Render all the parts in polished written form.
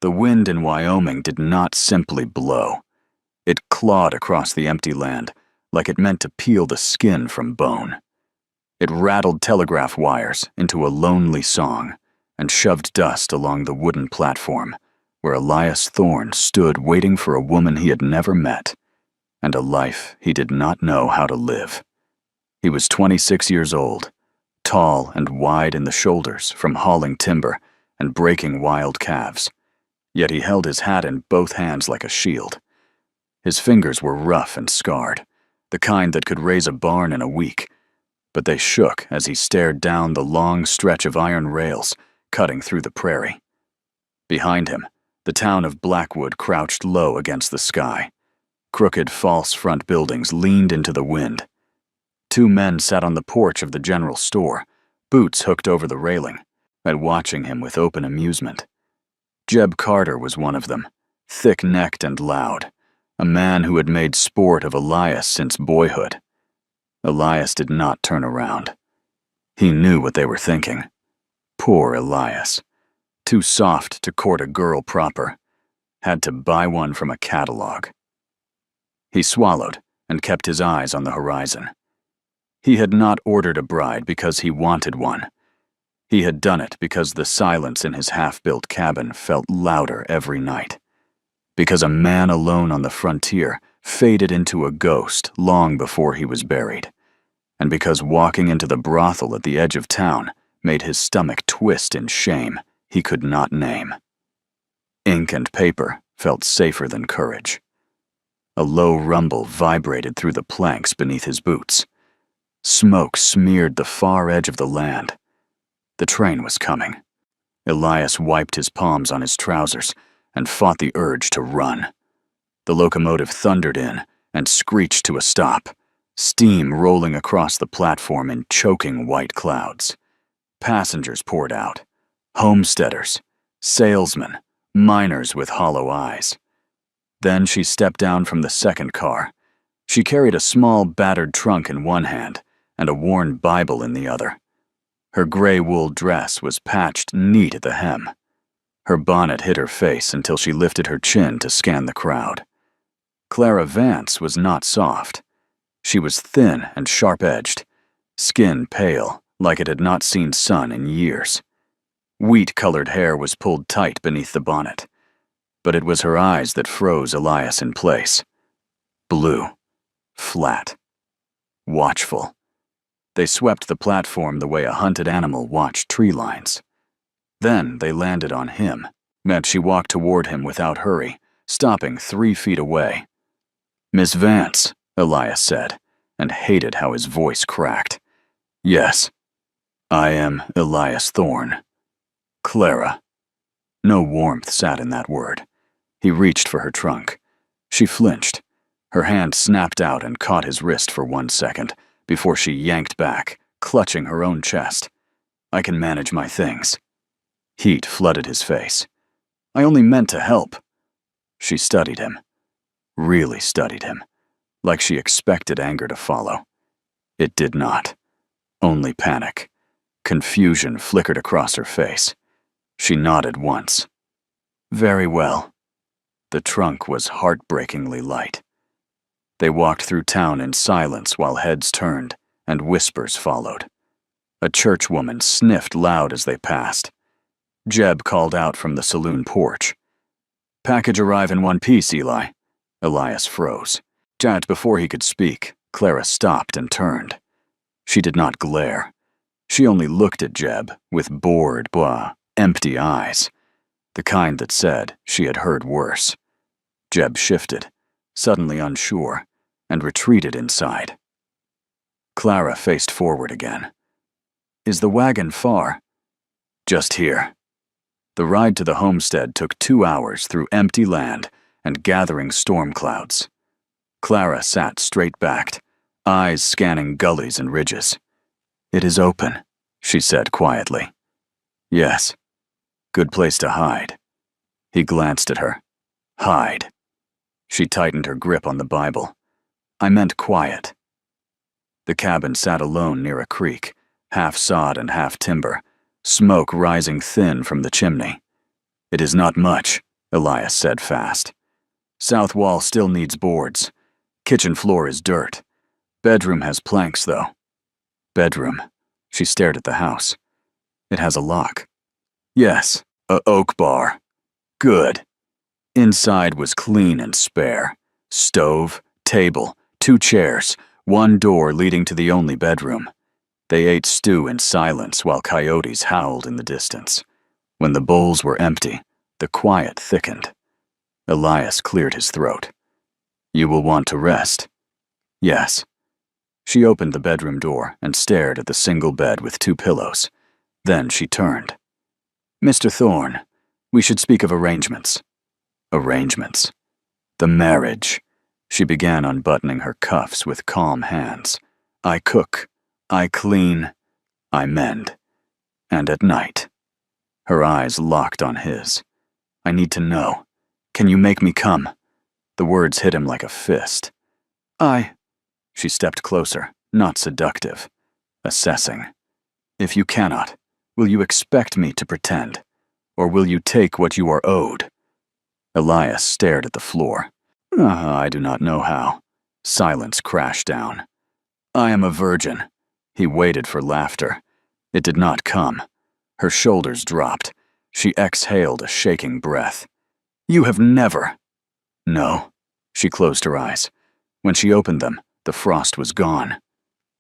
The wind in Wyoming did not simply blow. It clawed across the empty land like it meant to peel the skin from bone. It rattled telegraph wires into a lonely song and shoved dust along the wooden platform where Elias Thorne stood waiting for a woman he had never met and a life he did not know how to live. He was 26 years old, tall and wide in the shoulders from hauling timber and breaking wild calves, yet he held his hat in both hands like a shield. His fingers were rough and scarred, the kind that could raise a barn in a week, but they shook as he stared down the long stretch of iron rails cutting through the prairie. Behind him, the town of Blackwood crouched low against the sky. Crooked false front buildings leaned into the wind. Two men sat on the porch of the general store, boots hooked over the railing, and watching him with open amusement. Jeb Carter was one of them, thick-necked and loud, a man who had made sport of Elias since boyhood. Elias did not turn around. He knew what they were thinking. Poor Elias. Too soft to court a girl proper. Had to buy one from a catalog. He swallowed and kept his eyes on the horizon. He had not ordered a bride because he wanted one. He had done it because the silence in his half-built cabin felt louder every night. Because a man alone on the frontier faded into a ghost long before he was buried. And because walking into the brothel at the edge of town made his stomach twist in shame he could not name. Ink and paper felt safer than courage. A low rumble vibrated through the planks beneath his boots. Smoke smeared the far edge of the land. The train was coming. Elias wiped his palms on his trousers and fought the urge to run. The locomotive thundered in and screeched to a stop, steam rolling across the platform in choking white clouds. Passengers poured out. Homesteaders, salesmen, miners with hollow eyes. Then she stepped down from the second car. She carried a small, battered trunk in one hand and a worn Bible in the other. Her gray wool dress was patched neat at the hem. Her bonnet hid her face until she lifted her chin to scan the crowd. Clara Vance was not soft. She was thin and sharp-edged, skin pale like it had not seen sun in years. Wheat-colored hair was pulled tight beneath the bonnet, but it was her eyes that froze Elias in place. Blue, flat, watchful. They swept the platform the way a hunted animal watched tree lines. Then they landed on him, and she walked toward him without hurry, stopping 3 feet away. "Miss Vance," Elias said, and hated how his voice cracked. "Yes, I am Elias Thorne." "Clara." No warmth sat in that word. He reached for her trunk. She flinched. Her hand snapped out and caught his wrist for 1 second before she yanked back, clutching her own chest. "I can manage my things." Heat flooded his face. "I only meant to help." She studied him. Really studied him. Like she expected anger to follow. It did not. Only panic. Confusion flickered across her face. She nodded once. "Very well." The trunk was heartbreakingly light. They walked through town in silence while heads turned and whispers followed. A churchwoman sniffed loud as they passed. Jeb called out from the saloon porch. "Package arrive in one piece, Eli." Elias froze. Just before he could speak, Clara stopped and turned. She did not glare. She only looked at Jeb with bored, empty eyes, the kind that said she had heard worse. Jeb shifted, suddenly unsure, and retreated inside. Clara faced forward again. "Is the wagon far?" "Just here." The ride to the homestead took 2 hours through empty land and gathering storm clouds. Clara sat straight-backed, eyes scanning gullies and ridges. "It is open," she said quietly. "Yes. Good place to hide." He glanced at her. "Hide." She tightened her grip on the Bible. "I meant quiet." The cabin sat alone near a creek, half sod and half timber, smoke rising thin from the chimney. "It is not much," Elias said fast. South wall still needs boards. Kitchen floor is dirt. Bedroom has planks, though. Bedroom. She stared at the house. It has a lock. Yes, a oak bar. Good. Inside was clean and spare. Stove, table, 2 chairs, 1 door leading to the only bedroom. They ate stew in silence while coyotes howled in the distance. When the bowls were empty, the quiet thickened. Elias cleared his throat. You will want to rest. Yes. She opened the bedroom door and stared at the single bed with 2 pillows. Then she turned. Mr. Thorne, we should speak of arrangements. Arrangements. The marriage. She began unbuttoning her cuffs with calm hands. I cook. I clean. I mend. And at night. Her eyes locked on his. I need to know. Can you make me come? The words hit him like a fist. She stepped closer, not seductive. Assessing. If you cannot, will you expect me to pretend? Or will you take what you are owed? Elias stared at the floor. I do not know how. Silence crashed down. I am a virgin. He waited for laughter. It did not come. Her shoulders dropped. She exhaled a shaking breath. You have never. No. She closed her eyes. When she opened them, the frost was gone.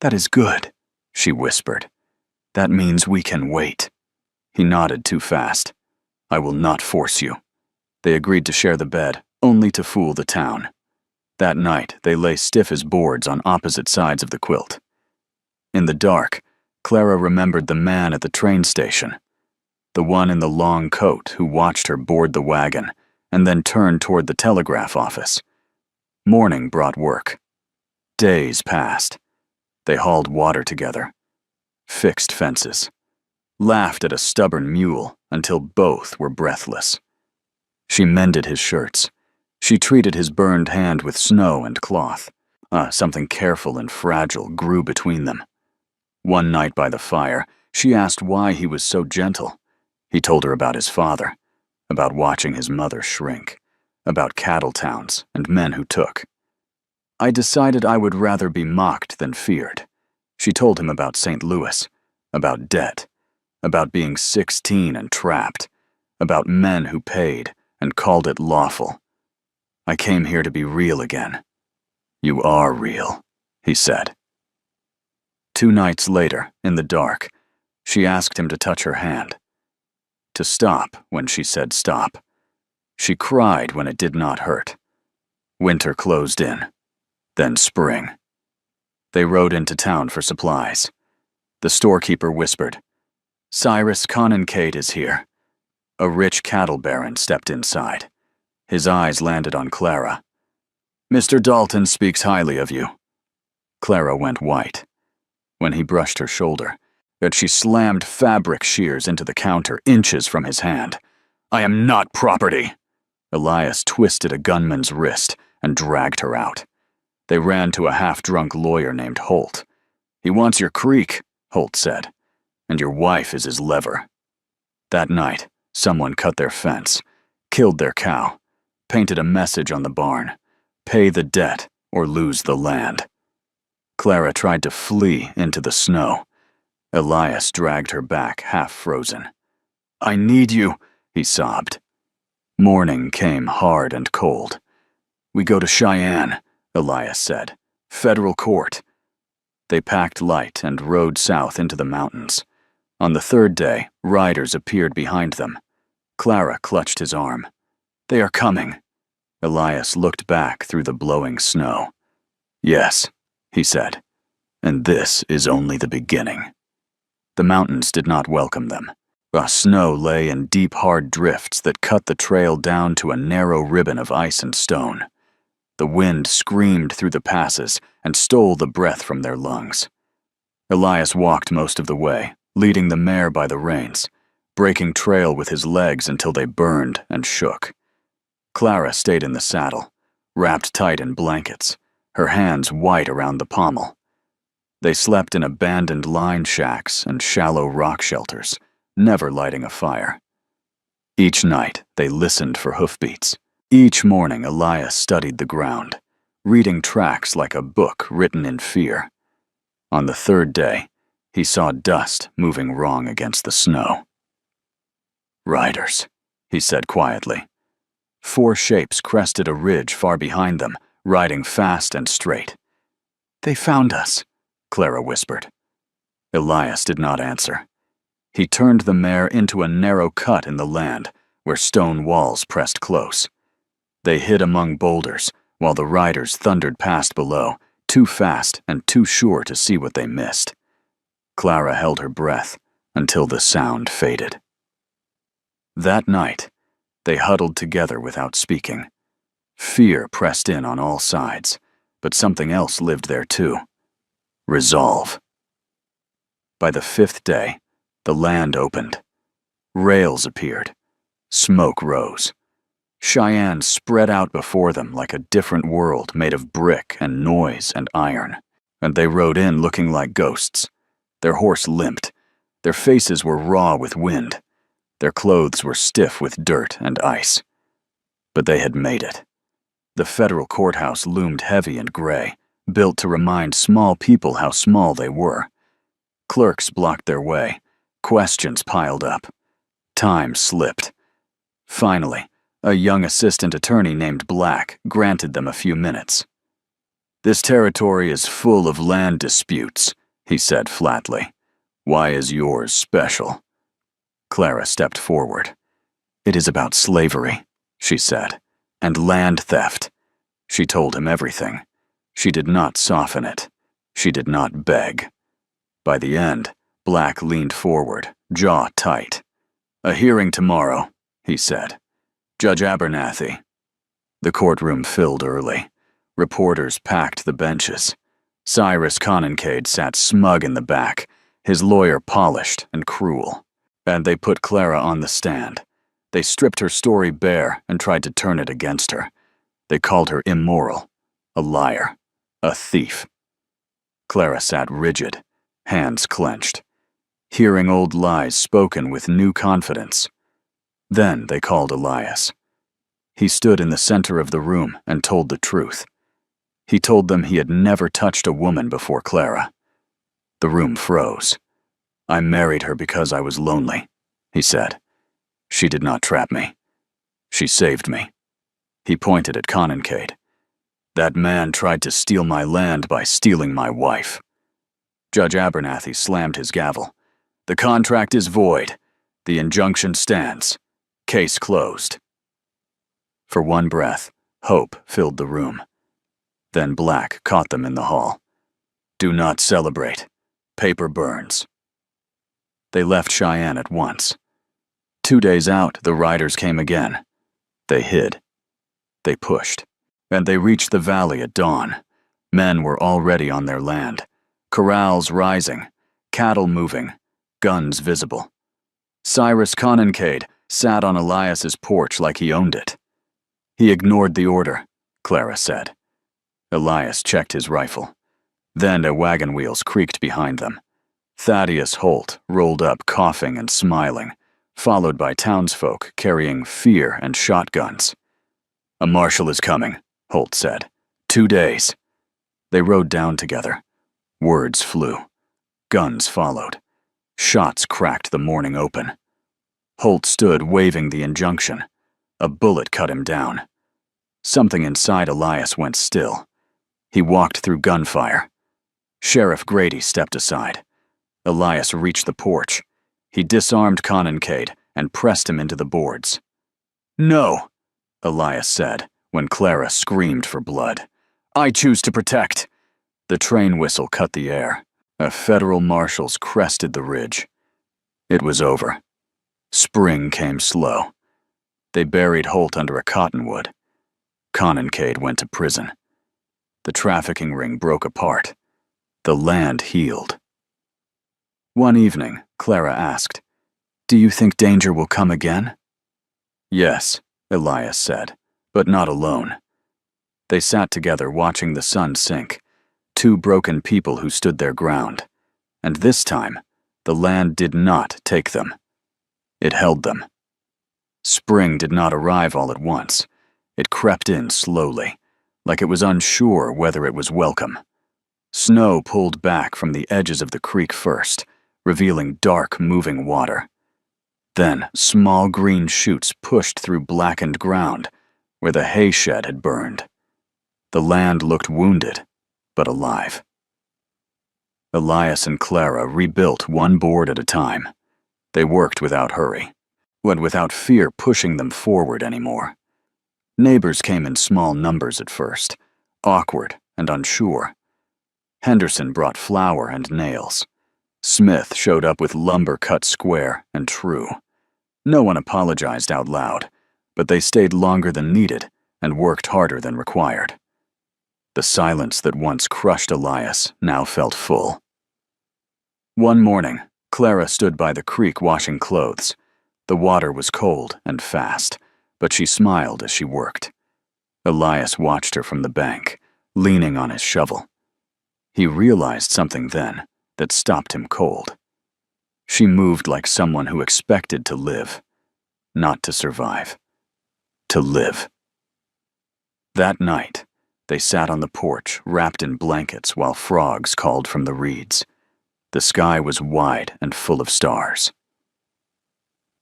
That is good, she whispered. That means we can wait. He nodded too fast. I will not force you. They agreed to share the bed, only to fool the town. That night, they lay stiff as boards on opposite sides of the quilt. In the dark, Clara remembered the man at the train station, the one in the long coat who watched her board the wagon and then turned toward the telegraph office. Morning brought work. Days passed. They hauled water together, fixed fences, laughed at a stubborn mule until both were breathless. She mended his shirts. She treated his burned hand with snow and cloth. Something careful and fragile grew between them. One night by the fire, she asked why he was so gentle. He told her about his father, about watching his mother shrink, about cattle towns and men who took. I decided I would rather be mocked than feared. She told him about St. Louis, about debt, about being 16 and trapped, about men who paid and called it lawful. I came here to be real again. You are real, he said. 2 nights later, in the dark, she asked him to touch her hand. To stop when she said stop. She cried when it did not hurt. Winter closed in. Then spring. They rode into town for supplies. The storekeeper whispered, Cyrus Conincade is here. A rich cattle baron stepped inside. His eyes landed on Clara. Mr. Dalton speaks highly of you. Clara went white. When he brushed her shoulder, but she slammed fabric shears into the counter inches from his hand. I am not property. Elias twisted a gunman's wrist and dragged her out. They ran to a half-drunk lawyer named Holt. He wants your creek, Holt said, and your wife is his lever. That night, someone cut their fence, killed their cow, painted a message on the barn, pay the debt or lose the land. Clara tried to flee into the snow. Elias dragged her back, half-frozen. I need you, he sobbed. Morning came hard and cold. We go to Cheyenne, Elias said. Federal court. They packed light and rode south into the mountains. On the 3rd day, riders appeared behind them. Clara clutched his arm. They are coming. Elias looked back through the blowing snow. Yes, he said, and this is only the beginning. The mountains did not welcome them. The snow lay in deep, hard drifts that cut the trail down to a narrow ribbon of ice and stone. The wind screamed through the passes and stole the breath from their lungs. Elias walked most of the way, leading the mare by the reins, breaking trail with his legs until they burned and shook. Clara stayed in the saddle, wrapped tight in blankets, her hands white around the pommel. They slept in abandoned line shacks and shallow rock shelters, never lighting a fire. Each night, they listened for hoofbeats. Each morning, Elias studied the ground, reading tracks like a book written in fear. On the third day, he saw dust moving wrong against the snow. "Riders," he said quietly. 4 shapes crested a ridge far behind them, riding fast and straight. "They found us," Clara whispered. Elias did not answer. He turned the mare into a narrow cut in the land, where stone walls pressed close. They hid among boulders, while the riders thundered past below, too fast and too sure to see what they missed. Clara held her breath until the sound faded. That night, they huddled together without speaking. Fear pressed in on all sides, but something else lived there too. Resolve. By the 5th day, the land opened. Rails appeared. Smoke rose. Cheyenne spread out before them like a different world made of brick and noise and iron, and they rode in looking like ghosts. Their horse limped. Their faces were raw with wind. Their clothes were stiff with dirt and ice. But they had made it. The federal courthouse loomed heavy and gray, built to remind small people how small they were. Clerks blocked their way. Questions piled up. Time slipped. Finally, a young assistant attorney named Black granted them a few minutes. "This territory is full of land disputes," he said flatly. "Why is yours special?" Clara stepped forward. "It is about slavery," she said, "and land theft." She told him everything. She did not soften it. She did not beg. By the end, Black leaned forward, jaw tight. "A hearing tomorrow," he said. "Judge Abernathy." The courtroom filled early. Reporters packed the benches. Cyrus Conincade sat smug in the back, his lawyer polished and cruel. And they put Clara on the stand. They stripped her story bare and tried to turn it against her. They called her immoral, a liar, a thief. Clara sat rigid, hands clenched, hearing old lies spoken with new confidence. Then they called Elias. He stood in the center of the room and told the truth. He told them he had never touched a woman before Clara. The room froze. "I married her because I was lonely," he said. "She did not trap me. She saved me." He pointed at Conincade. "That man tried to steal my land by stealing my wife." Judge Abernathy slammed his gavel. "The contract is void. The injunction stands. Case closed." For one breath, hope filled the room. Then Black caught them in the hall. "Do not celebrate. Paper burns." They left Cheyenne at once. 2 days out, the riders came again. They hid. They pushed. And they reached the valley at dawn. Men were already on their land. Corrals rising. Cattle moving. Guns visible. Cyrus Conincade sat on Elias's porch like he owned it. "He ignored the order," Clara said. Elias checked his rifle. Then a wagon wheels creaked behind them. Thaddeus Holt rolled up coughing and smiling, followed by townsfolk carrying fear and shotguns. "A marshal is coming," Holt said. 2 days. They rode down together. Words flew. Guns followed. Shots cracked the morning open. Holt stood waving the injunction. A bullet cut him down. Something inside Elias went still. He walked through gunfire. Sheriff Grady stepped aside. Elias reached the porch. He disarmed Conincade and pressed him into the boards. "No," Elias said, when Clara screamed for blood. "I choose to protect." The train whistle cut the air. A federal marshal's crested the ridge. It was over. Spring came slow. They buried Holt under a cottonwood. Conincade went to prison. The trafficking ring broke apart. The land healed. One evening, Clara asked, "Do you think danger will come again?" "Yes," Elias said, "but not alone." They sat together watching the sun sink, 2 broken people who stood their ground. And this time, the land did not take them. It held them. Spring did not arrive all at once. It crept in slowly, like it was unsure whether it was welcome. Snow pulled back from the edges of the creek first, revealing dark, moving water. Then, small green shoots pushed through blackened ground where the hay shed had burned. The land looked wounded, but alive. Elias and Clara rebuilt one board at a time. They worked without hurry, but without fear pushing them forward anymore. Neighbors came in small numbers at first, awkward and unsure. Henderson brought flour and nails. Smith showed up with lumber cut square and true. No one apologized out loud, but they stayed longer than needed and worked harder than required. The silence that once crushed Elias now felt full. One morning, Clara stood by the creek washing clothes. The water was cold and fast, but she smiled as she worked. Elias watched her from the bank, leaning on his shovel. He realized something then that stopped him cold. She moved like someone who expected to live, not to survive. To live. That night, they sat on the porch, wrapped in blankets while frogs called from the reeds. The sky was wide and full of stars.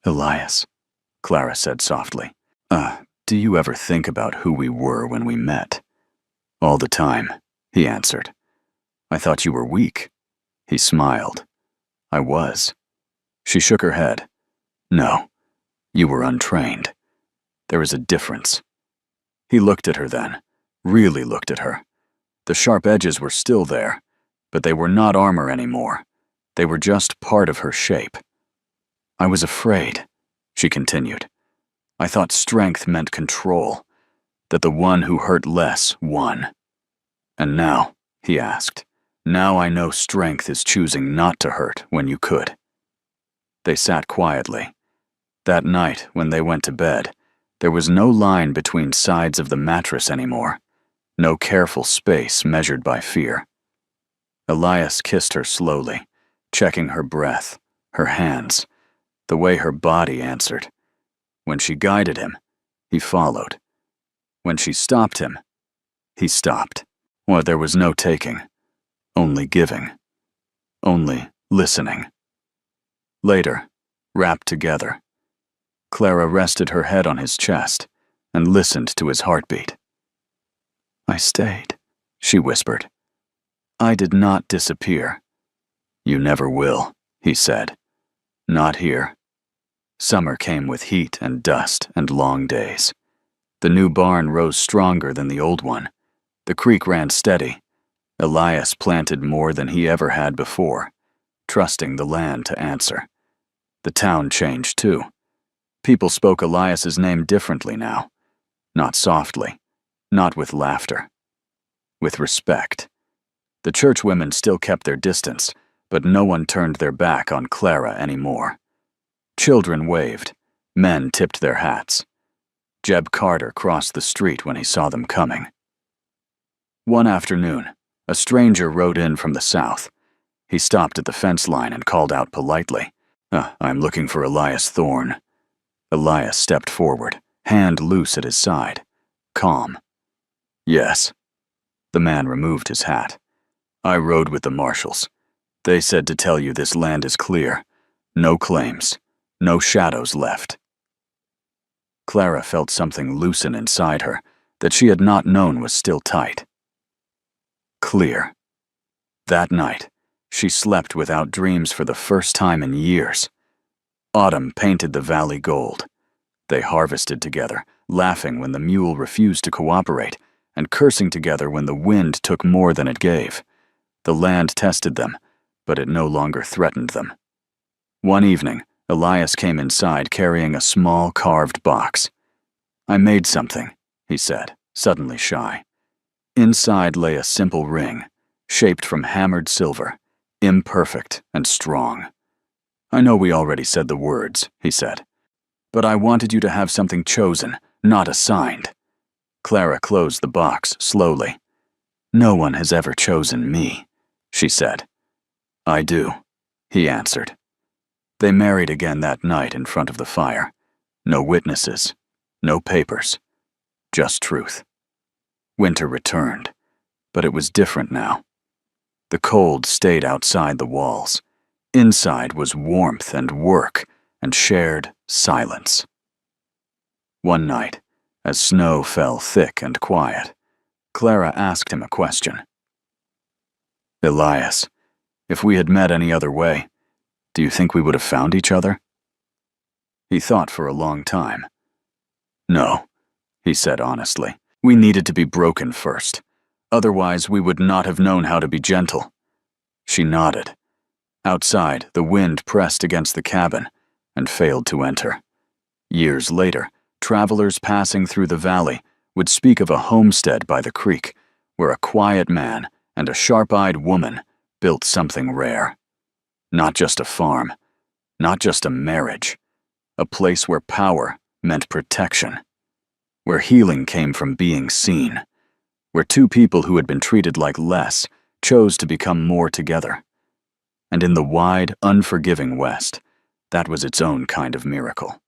"Elias," Clara said softly, do you ever think about who we were when we met?" "All the time," he answered. "I thought you were weak." He smiled. "I was." She shook her head. "No, you were untrained. There is a difference." He looked at her then, really looked at her. The sharp edges were still there, but they were not armor anymore. They were just part of her shape. "I was afraid," she continued. "I thought strength meant control, that the one who hurt less won. And now," he asked, "now I know strength is choosing not to hurt when you could." They sat quietly. That night, when they went to bed, there was no line between sides of the mattress anymore, no careful space measured by fear. Elias kissed her slowly, checking her breath, her hands, the way her body answered. When she guided him, he followed. When she stopped him, he stopped. Or there was no taking, only giving, only listening. Later, wrapped together, Clara rested her head on his chest and listened to his heartbeat. "I stayed," she whispered. "I did not disappear." "You never will," he said. "Not here." Summer came with heat and dust and long days. The new barn rose stronger than the old one. The creek ran steady. Elias planted more than he ever had before, trusting the land to answer. The town changed too. People spoke Elias's name differently now. Not softly, not with laughter. With respect. The churchwomen still kept their distance, but no one turned their back on Clara anymore. Children waved. Men tipped their hats. Jeb Carter crossed the street when he saw them coming. One afternoon, a stranger rode in from the south. He stopped at the fence line and called out politely, "I'm looking for Elias Thorne." Elias stepped forward, hand loose at his side, calm. "Yes." The man removed his hat. "I rode with the marshals. They said to tell you this land is clear. No claims. No shadows left." Clara felt something loosen inside her that she had not known was still tight. Clear. That night, she slept without dreams for the first time in years. Autumn painted the valley gold. They harvested together, laughing when the mule refused to cooperate, and cursing together when the wind took more than it gave. The land tested them, but it no longer threatened them. One evening, Elias came inside carrying a small carved box. "I made something," he said, suddenly shy. Inside lay a simple ring, shaped from hammered silver, imperfect and strong. "I know we already said the words," he said, "but I wanted you to have something chosen, not assigned." Clara closed the box slowly. "No one has ever chosen me," she said. "I do," he answered. They married again that night in front of the fire. No witnesses, no papers, just truth. Winter returned, but it was different now. The cold stayed outside the walls. Inside was warmth and work and shared silence. One night, as snow fell thick and quiet, Clara asked him a question. "Elias, if we had met any other way, do you think we would have found each other?" He thought for a long time. "No," he said honestly. "We needed to be broken first. Otherwise, we would not have known how to be gentle." She nodded. Outside, the wind pressed against the cabin and failed to enter. Years later, travelers passing through the valley would speak of a homestead by the creek where a quiet man and a sharp-eyed woman built something rare. Not just a farm, not just a marriage, a place where power meant protection, where healing came from being seen, where two people who had been treated like less chose to become more together. And in the wide, unforgiving West, that was its own kind of miracle.